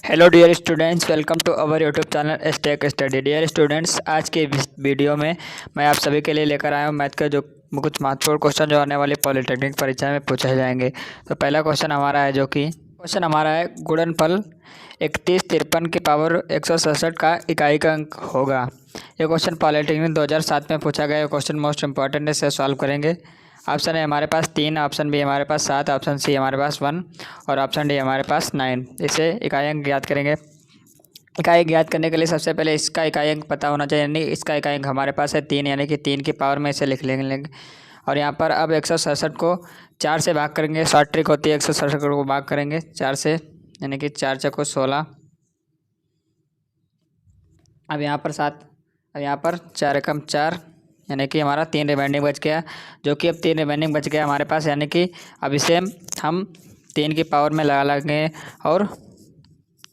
Hello dear students, welcome to our YouTube channel Stake Study. Dear students, आज के video में मैं आप सभी के लिए लेकर आया हूँ मैथ का जो कुछ महत्वपूर्ण क्वेश्चन जो आने वाली पॉलिटेक्निक परीक्षा में पूछे जाएंगे। तो पहला क्वेश्चन हमारा है गुणनफल 3153 की पावर 167 का इकाई का अंक होगा। ये क्वेश्चन पॉलिटेक्निक 2007 में पूछा गया। क्वेश्चन मोस्ट इंपॉर्टेंट है, इसे सॉल्व करेंगे। ऑप्शन है हमारे पास 3, ऑप्शन बी हमारे पास 7, ऑप्शन सी हमारे पास 1 और ऑप्शन डी हमारे पास 9। इसे इकाई अंक ज्ञात करेंगे। इकाई ज्ञात करने के लिए सबसे पहले इसका इकाई अंक पता होना चाहिए, यानी इसका इकाई अंक हमारे पास है 3, यानी कि 3 की पावर में इसे लिख लेंगे। और यहाँ पर अब 167 को 4 से भाग करेंगे। शॉर्ट ट्रिक होती है, 167 को भाग करेंगे 4 से, यानी कि 4 चौको 16। अब यहाँ पर 7, अब यहाँ पर 4 एकम 4, यानी कि हमारा 3 रिमाइंडिंग बच गया, जो कि अब 3 रिमाइंडिंग बच गया हमारे पास, यानी कि अब इसे हम 3 की पावर में लगा लेंगे और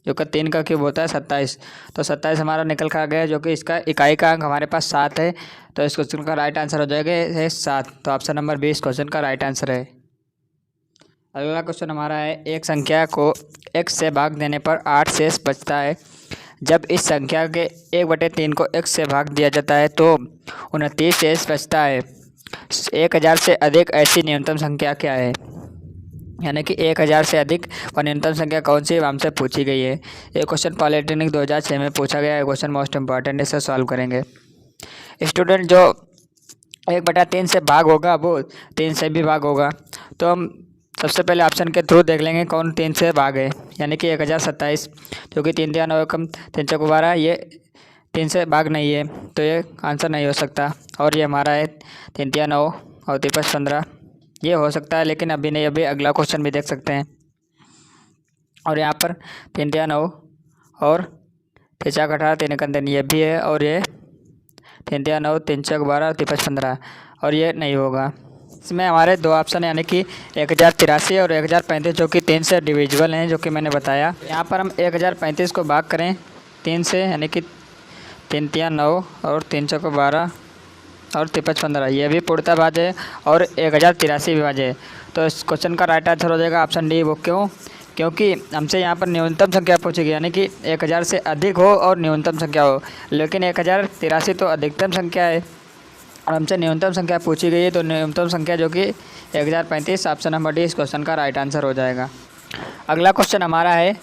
जो कि 3 का क्यूब होता है 27। तो 27 हमारा निकल कर आ गया, जो कि इसका इकाई का अंक हमारे पास 7 है। तो इस क्वेश्चन का राइट आंसर हो जाएगा 7। तो ऑप्शन नंबर 20 क्वेश्चन का राइट आंसर है। अगला क्वेश्चन हमारा है, एक संख्या को x से भाग देने पर 8 शेष बचता है। जब इस संख्या के 1/3 को x से भाग दिया जाता है तो 29 शेष बचता है। 1000 से अधिक ऐसी न्यूनतम संख्या क्या है? यानी कि 1000 से अधिक और न्यूनतम संख्या कौन सी हमसे पूछी गई है। ये क्वेश्चन पॉलिटेक्निक 2006 में पूछा गया है। क्वेश्चन मोस्ट इंपॉर्टेंट है, इसे सॉल्व करेंगे। स्टूडेंट, जो 1/3 से भाग होगा वो 3 से भी भाग होगा। तो हम सबसे पहले ऑप्शन के थ्रू देख लेंगे कौन 3 से भाग है, यानी कि 1027, जो कि 3 9 कम 3 चौको 12, ये 3 से भाग नहीं है, तो ये आंसर नहीं हो सकता। और ये हमारा है 3 9 और 3 15, ये हो सकता है लेकिन अभी नहीं। अभी अगला क्वेश्चन भी देख सकते हैं। और यहाँ पर 3 9 और 3 18 3 3, ये भी है। और ये 3 9 3 12 और 3 15, और ये नहीं होगा। इसमें हमारे दो ऑप्शन है, यानी कि 1083 और 1035, जो कि 3 से डिविजिबल हैं, जो कि मैंने बताया। यहाँ पर हम 1035 को भाग करें 3 से, यानी कि 3 9 और 3 चौको 12 और 3 15, ये भी पूर्णतः भाज्य है और 1083 भी भाज्य है। तो इस क्वेश्चन का राइट आंसर हो जाएगा ऑप्शन डी। वो क्यों? क्योंकि हमसे यहाँ पर न्यूनतम संख्या पूछी गई, यानी कि 1000 से अधिक हो और न्यूनतम संख्या हो, लेकिन 1083 तो अधिकतम संख्या है और हमसे न्यूनतम संख्या पूछी गई है। तो न्यूनतम संख्या जो कि 1035, ऑप्शन नंबर डी इस क्वेश्चन का राइट आंसर हो जाएगा। अगला क्वेश्चन हमारा है,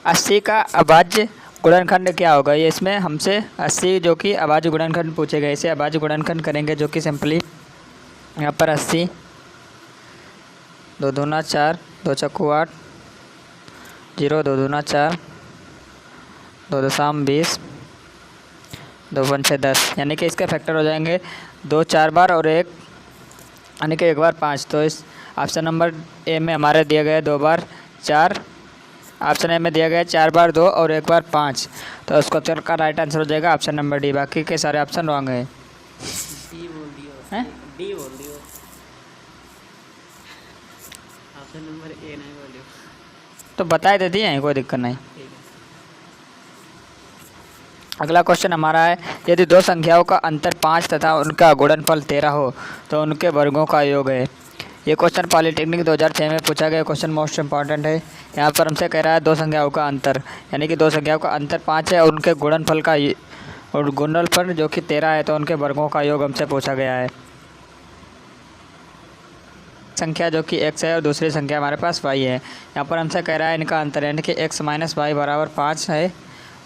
80 का अभाज्य गुणनखंड क्या होगा। ये इसमें हमसे 80 जो कि अभाज्य गुणनखंड पूछे गए, इसे अभाज्य गुणनखंड करेंगे, जो कि सिंपली यहाँ पर 80 2 दूना 4 2 चौको 8 0 2 दूना 4 2 दशम 20 2 पंचे 10, यानी कि इसके फैक्टर हो जाएंगे 2 4 बार और 1, यानी कि 1 बार 5। तो इस ऑप्शन नंबर ए में हमारे दिया गया 2 बार 4, ऑप्शन ए में दिया गया 4 बार 2 और 1 बार 5। तो उस क्वेश्चन का राइट आंसर हो जाएगा ऑप्शन नंबर डी। बाकी के सारे ऑप्शन रॉन्ग है। डी बोल दियो ऑप्शन नंबर ए नहीं बोलियो। तो बताए देती हैं, कोई दिक्कत नहीं। अगला क्वेश्चन हमारा है, यदि दो संख्याओं का अंतर 5 तथा उनका गुणनफल 13 हो तो उनके वर्गों का योग है। ये क्वेश्चन पॉलिटेक्निक 2006 में पूछा गया। क्वेश्चन मोस्ट इंपॉर्टेंट है। यहाँ पर हमसे कह रहा है दो संख्याओं का अंतर, यानी कि दो संख्याओं का अंतर 5 है और उनके गुणनफल का और गुणनफल जो कि 13 है, तो उनके वर्गों का योग हमसे पूछा गया है। संख्या जो कि x है और दूसरी संख्या हमारे पास y है। यहाँ पर हमसे कह रहा है इनका अंतर, यानी कि x - y बराबर 5 है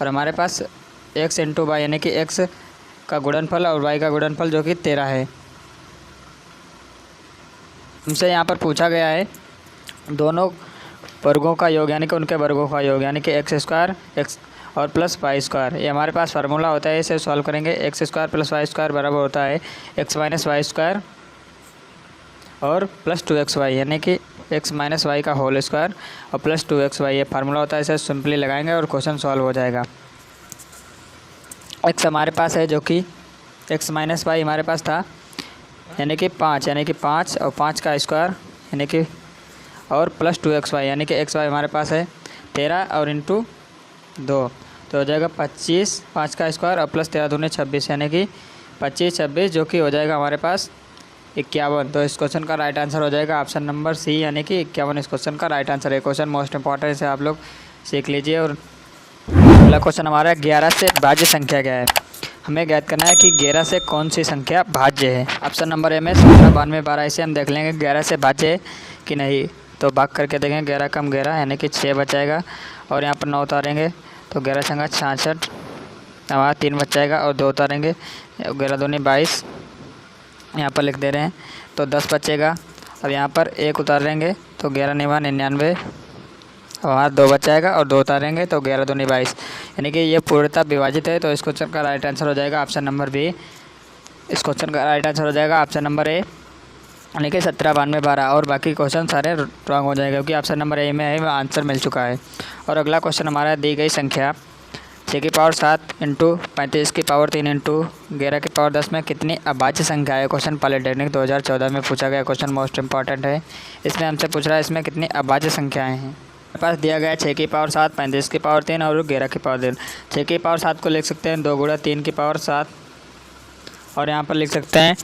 और हमारे पास x × y, यानी कि x का गुणनफल और y का गुणनफल जो कि 13 है। हमसे यहाँ पर पूछा गया है दोनों वर्गों का योग, यानी कि उनके वर्गों का योग, यानी कि x² x और प्लस y²। ये हमारे पास फार्मूला होता है, इसे सॉल्व करेंगे। x² + y² बराबर होता है x - y² और प्लस 2xy, यानी कि x - y का होल स्क्वायर और प्लस 2xy, ये फार्मूला होता है। इसे सिंपली लगाएंगे और क्वेश्चन सॉल्व हो जाएगा। x हमारे पास है, जो कि x - y हमारे पास था, यानी कि 5, यानी कि 5 और 5 का स्क्वायर, यानी कि और प्लस 2xy, यानी कि xy हमारे पास है 13 और इंटू 2, तो हो जाएगा 25, 5 का स्क्वायर और प्लस 13 दूनी 26, यानी कि 25 26, जो कि हो जाएगा हमारे पास 51। तो इस क्वेश्चन का राइट आंसर हो जाएगा ऑप्शन नंबर सी, यानी कि 51 इस क्वेश्चन का राइट आंसर है। क्वेश्चन मोस्ट इंपॉर्टेंट है, आप लोग सीख लीजिए और अगला क्वेश्चन हमारा 11 से भाज्य संख्या क्या है। हमें ज्ञात करना है कि 11 से कौन सी संख्या भाज्य है। ऑप्शन नंबर ए में 17, 92, 12। इसे हम देख लेंगे 11 से भाज्य है कि नहीं, तो भाग करके देखेंगे। 11 कम 11 यानी कि 6 बच जाएगा और यहाँ पर 9 उतारेंगे तो 11 छंगा 66, हमारा 3 बच जाएगा और 2 उतारेंगे 11 दूनी 22, यहाँ पर लिख दे रहे हैं तो 10 बचेगा। अब यहाँ पर 1 उतारेंगे तो 11 निवा 99 और वहाँ 2 बच जाएगा और 2 उतारेंगे तो 11 दूनी 22, यानी कि ये पूर्णतः विभाजित है। तो इस क्वेश्चन का राइट आंसर हो जाएगा ऑप्शन नंबर बी। इस क्वेश्चन का राइट आंसर हो जाएगा ऑप्शन नंबर ए, यानी कि 17, 92, 12। और बाकी क्वेश्चन सारे रॉन्ग हो जाएगा क्योंकि ऑप्शन नंबर ए में है आंसर मिल चुका है। और अगला क्वेश्चन हमारा दी गई संख्या 6 की पावर 7 इंटू 35 की पावर 3 इंटू 11 की पावर 10 में कितनी अभाज्य संख्या है। क्वेश्चन पॉलिटेक्निक 2014 में पूछा गया क्वेश्चन, मोस्ट इंपॉर्टेंट है। इसमें हमसे पूछ रहा है इसमें कितनी अभाज्य संख्याएं हैं। हमारे पास दिया गया है 6 की पावर 7, 35 की पावर 3 और 11 की पावर 3। 6 की पावर 7 को लिख सकते हैं 2 गुणा 3 की पावर 7 और यहाँ पर लिख सकते हैं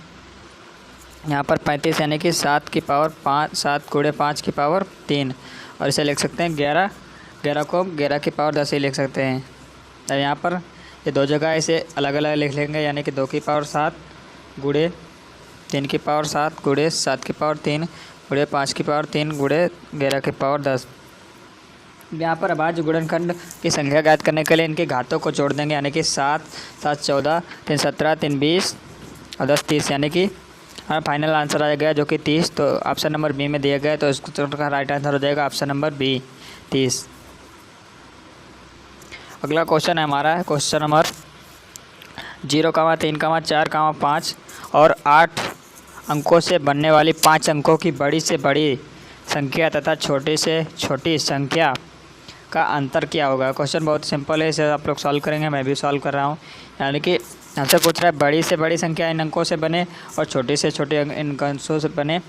यहाँ पर 35 यानी कि 7 की पावर 5, 7 गुणे 5 की पावर 3 और इसे लिख सकते हैं 11, 11 को 11 की पावर 10 ही लिख सकते हैं। और यहाँ पर ये दो जगह इसे अलग अलग लिख लेंगे, यानी कि 2 की पावर 7 गुणे 3 की पावर 7 गुणे 7 की पावर 3 गुणे 5 की पावर 3 गुणे 11 की पावर 10। यहाँ पर अभाज्य गुणनखंड की संख्या ज्ञात करने के लिए इनके घातों को जोड़ देंगे, यानी कि 7, 7 14, 3 17, 3 20 और 10 30, यानी कि हमारा फाइनल आंसर आ गया जो कि 30। तो ऑप्शन नंबर बी में दिया गया है, तो इस क्वेश्चन का राइट आंसर हो जाएगा ऑप्शन नंबर बी 30। अगला क्वेश्चन है हमारा क्वेश्चन नंबर 0, 3, 4, 5 और 8 अंकों से बनने वाली 5 अंकों की बड़ी से बड़ी संख्या तथा छोटी से छोटी संख्या का अंतर क्या होगा। क्वेश्चन बहुत सिंपल है, इसे आप लोग सॉल्व करेंगे, मैं भी सॉल्व कर रहा हूँ। यानी कि हमसे पूछ रहा है बड़ी से बड़ी संख्या इन अंकों से बने और छोटी से छोटे इन अंकों से बने।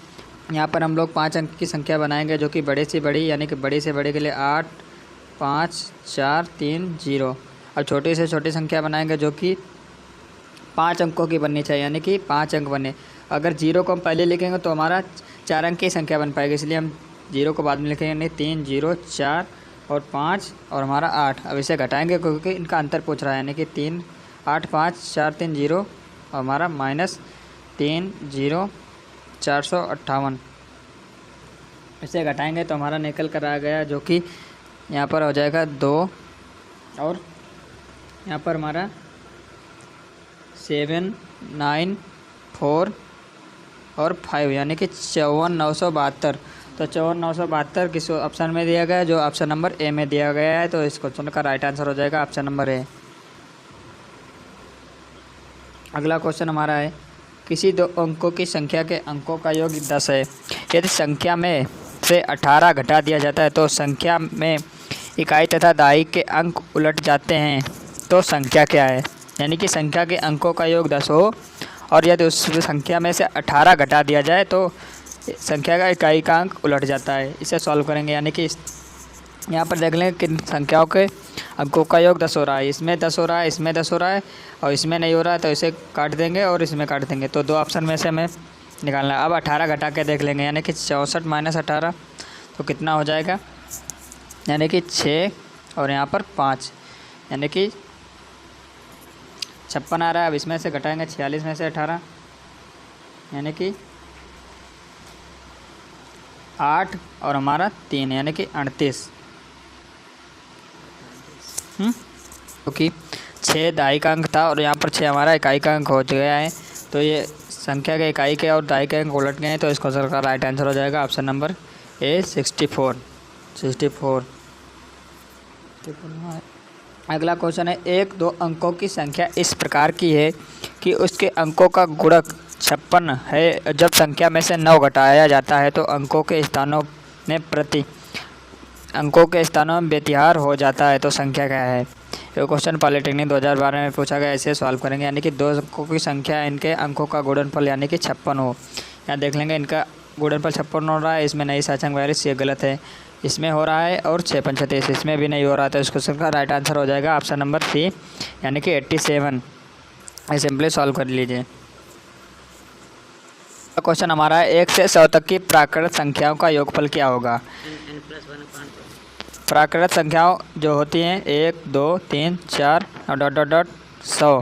यहाँ पर हम लोग 5 अंक की संख्या बनाएंगे जो कि बड़े से बड़ी, यानी कि बड़ी से बड़ी के लिए 8, 5, 4, 3, 0। और छोटी से छोटी संख्या बनाएंगे जो कि 5 अंकों की बननी चाहिए, यानी कि 5 अंक बने। अगर 0 को हम पहले लिखेंगे तो हमारा 4 अंक की संख्या बन पाएगी, इसलिए हम 0 को बाद में लिखेंगे। नहीं 3, 0, 4 और 5 और हमारा 8। अब इसे घटाएंगे क्योंकि इनका अंतर पूछ रहा है, यानी कि 3, 8, 5, 4, 3, 0 और हमारा -3, 0, 458। इसे घटाएंगे तो हमारा निकल कर आ गया जो कि यहाँ पर हो जाएगा 2 और यहाँ पर हमारा 7, 9, 4 और 5, यानी कि 54,972। तो 54,972 किस ऑप्शन में दिया गया है, जो ऑप्शन नंबर ए में दिया गया है। तो इस क्वेश्चन का राइट आंसर हो जाएगा ऑप्शन नंबर ए। अगला क्वेश्चन हमारा है किसी 2 अंकों की संख्या के अंकों का योग 10 है। यदि संख्या में से 18 घटा दिया जाता है तो संख्या में इकाई तथा दहाई के अंक उलट जाते हैं, तो संख्या क्या है। यानी कि संख्या के अंकों का योग 10 हो और यदि उस संख्या में से 18 घटा दिया जाए तो संख्या का इकाई का अंक उलट जाता है। इसे सॉल्व करेंगे, यानी कि यहाँ पर देख लें किन संख्याओं के अंकों का योग 10 हो रहा है। इसमें 10 हो रहा है, इसमें 10 हो रहा है और इसमें नहीं हो रहा है, तो इसे काट देंगे और इसमें काट देंगे। तो 2 ऑप्शन में से हमें निकालना है। अब 18 घटा के देख लेंगे, यानी कि 64 - 18 तो कितना हो जाएगा, यानी कि 6 और यहाँ पर 5, यानी कि 56 आ रहा है। अब इसमें से घटाएंगे 46 में से 18, यानी कि 8 और हमारा 3, यानी कि 38। क्योंकि 6 दहाई का अंक था और यहाँ पर 6 हमारा इकाई का अंक हो गया है, तो ये संख्या के इकाई के और दहाई के अंक उलट गए हैं। तो इस क्वेश्चन का राइट आंसर हो जाएगा ऑप्शन नंबर ए 64। अगला क्वेश्चन है 1, 2 अंकों की संख्या इस प्रकार की है कि उसके अंकों का गुणक 56 है। जब संख्या में से 9 घटाया जाता है तो अंकों के स्थानों में व्यतिहार हो जाता है, तो संख्या क्या है। ये क्वेश्चन पॉलिटेक्निक 2012 में पूछा गया, इसे सॉल्व करेंगे। यानी कि 2 अंकों की संख्या इनके अंकों का गुणनफल यानी कि 56 हो। यहाँ देख लेंगे इनका गुणनफल 56 हो रहा है, इसमें नहीं 7 अंक 42, ये गलत है। इसमें हो रहा है और 6 पंच 36, इसमें भी नहीं हो रहा। तो इस क्वेश्चन का राइट आंसर हो जाएगा ऑप्शन नंबर सी, यानी कि 87। सिंपली सॉल्व कर लीजिए। क्वेश्चन हमारा है 1 से 100 तक की प्राकृत संख्याओं का योगफल क्या होगा। प्राकृत संख्याओं जो होती हैं 1 2 3 4 और डॉट डॉट डॉट 100,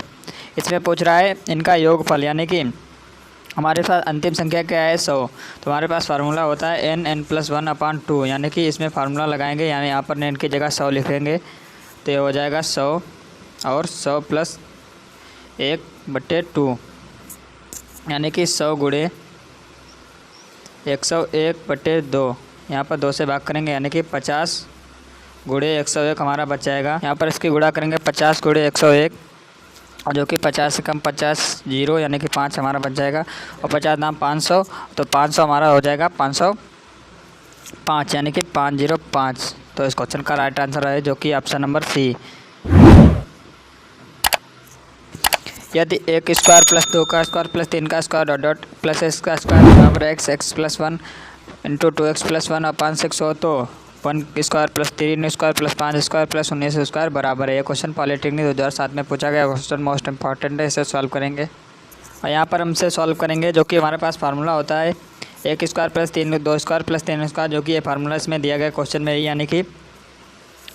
इसमें पूछ रहा है इनका योगफल, यानी कि हमारे पास अंतिम संख्या क्या है 100। तो हमारे पास फार्मूला होता है n+1/2, यानी कि इसमें फार्मूला लगाएंगे, यानी यहाँ पर n की जगह 100 लिखेंगे तो ये हो जाएगा 100 और 100 + 1/2, यानी कि 100 गुणे 101/2, यहाँ पर 2 से भाग करेंगे यानी कि 50 गुणे 101 हमारा बच जाएगा। यहाँ पर इसकी गुणा करेंगे 50 गुणे 101, जो कि 50 से कम 50 0, यानी कि 5 हमारा बच जाएगा, और 50 नाम 500, तो 500 हमारा हो जाएगा 505, यानी कि 505। तो इस क्वेश्चन का राइट आंसर है जो कि ऑप्शन नंबर सी। यदि 1 स्क्वायर प्लस 2 का स्क्वायर प्लस 3 का square dot dot plus x का स्क्वायर बराबर x plus 1 into 2x plus 1 और 5 6 हो तो 1 square plus 3 square plus 5 square plus 19 square बराबर है। ये क्वेश्चन पॉलिटेक्निक 2007 में पूछा गया क्वेश्चन, मोस्ट इंपॉर्टेंट है, इसे सॉल्व करेंगे। और यहाँ पर हमसे सॉल्व करेंगे जो कि हमारे पास फार्मूला होता है 1 square plus 3 2 square plus 3 square, जो कि ये फार्मूला इसमें दिया गया क्वेश्चन में, यानी कि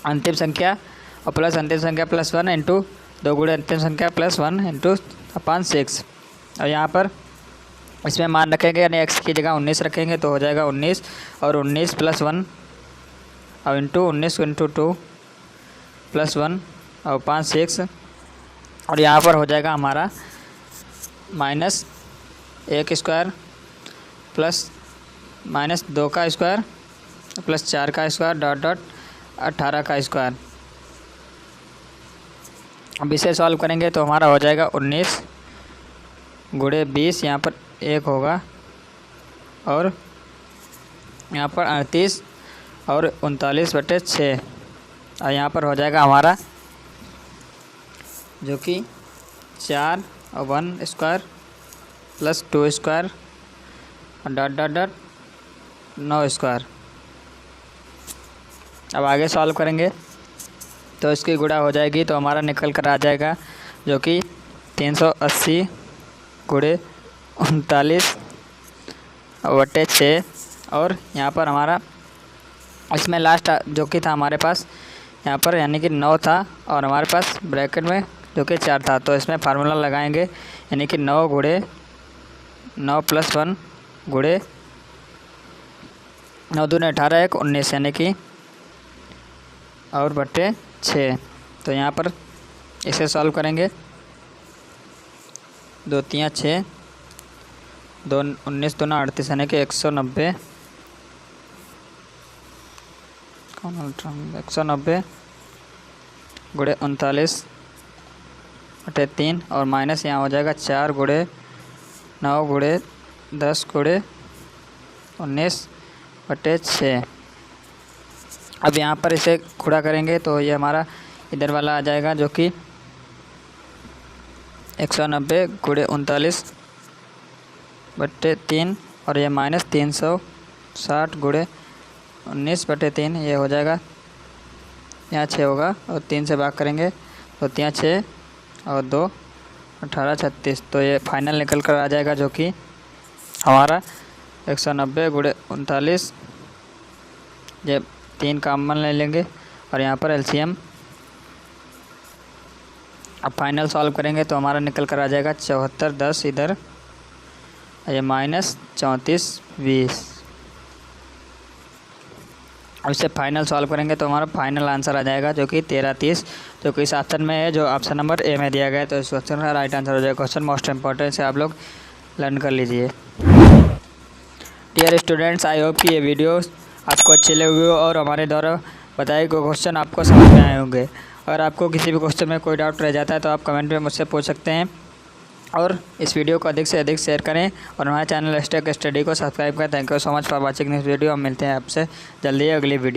अंतिम संख्या और प्लस अंतिम संख्या प्लस 1 इंटू 2 गुणे अंतिम संख्या प्लस 1 इंटू 5 और यहाँ पर इसमें मान रखेंगे, यानी x की जगह 19 रखेंगे तो हो जाएगा 19 और 19 + 1 और इंटू 19 इंटू 2 + 1 और 5 6, और यहाँ पर हो जाएगा हमारा -1 स्क्वायर प्लस -2 का स्क्वायर प्लस 4 का स्क्वायर डॉट डॉट 18 का स्क्वायर। अब इसे सॉल्व करेंगे तो हमारा हो जाएगा 19 गुणे 20, यहाँ पर 1 होगा, और यहाँ पर 38 और 39/6, और यहाँ पर हो जाएगा हमारा जो कि 4 और 1 स्क्वायर प्लस 2 स्क्वायर और डॉट डॉट डॉट 9 स्क्वायर। अब आगे सॉल्व करेंगे तो इसकी गुणा हो जाएगी तो हमारा निकल कर आ जाएगा जो कि 380 गुणे 39/6, और यहाँ पर हमारा इसमें लास्ट जो कि था हमारे पास यहाँ पर, यानी कि 9 था, और हमारे पास ब्रैकेट में जो कि 4 था, तो इसमें फार्मूला लगाएंगे, यानी कि 9 गुणे 9 + 1 गुणे 9 दूने 18 1 19, यानी कि और बटे 6। तो यहाँ पर इसे सॉल्व करेंगे 2 3 6 2 19 2 38, यानी कि 190 गुणे 39/3, और माइनस यहाँ हो जाएगा 4 गुणे 9 गुणे 10 गुणे 19/6। अब यहाँ पर इसे गुणा करेंगे तो ये हमारा इधर वाला आ जाएगा जो कि 190 गुणे 39/3, और ये -360 गुणे 19/3, ये हो जाएगा, यहाँ 6 होगा और 3 से भाग करेंगे तो 3 6 और 2 18 36, तो ये फाइनल निकल कर आ जाएगा जो कि हमारा 190 गुणे 39, ये 3 कॉमन ले लेंगे और यहाँ पर एलसीएम। अब फाइनल सॉल्व करेंगे तो हमारा निकल कर आ जाएगा 74 10 इधर, ये -34 20। अब इसे फाइनल सॉल्व करेंगे तो हमारा फाइनल आंसर आ जाएगा जो कि 13 30, जो कि इस ऑप्शन में है, जो ऑप्शन नंबर ए में दिया गया है। तो इस क्वेश्चन का राइट आंसर हो जाएगा। क्वेश्चन मोस्ट इंपॉर्टेंट से आप लोग लर्न कर लीजिए। डियर स्टूडेंट्स, आई होप कि ये वीडियो आपको अच्छे लगे हो और हमारे द्वारा बताए गए क्वेश्चन आपको समझ में आए होंगे। अगर आपको किसी भी क्वेश्चन में कोई डाउट रह जाता है तो आप कमेंट में मुझसे पूछ सकते हैं, और इस वीडियो को अधिक से अधिक शेयर करें और हमारे चैनल स्टेक स्टडी को सब्सक्राइब करें। Thank you so much for watching this video. हम मिलते हैं आपसे जल्दी अगली वीडियो।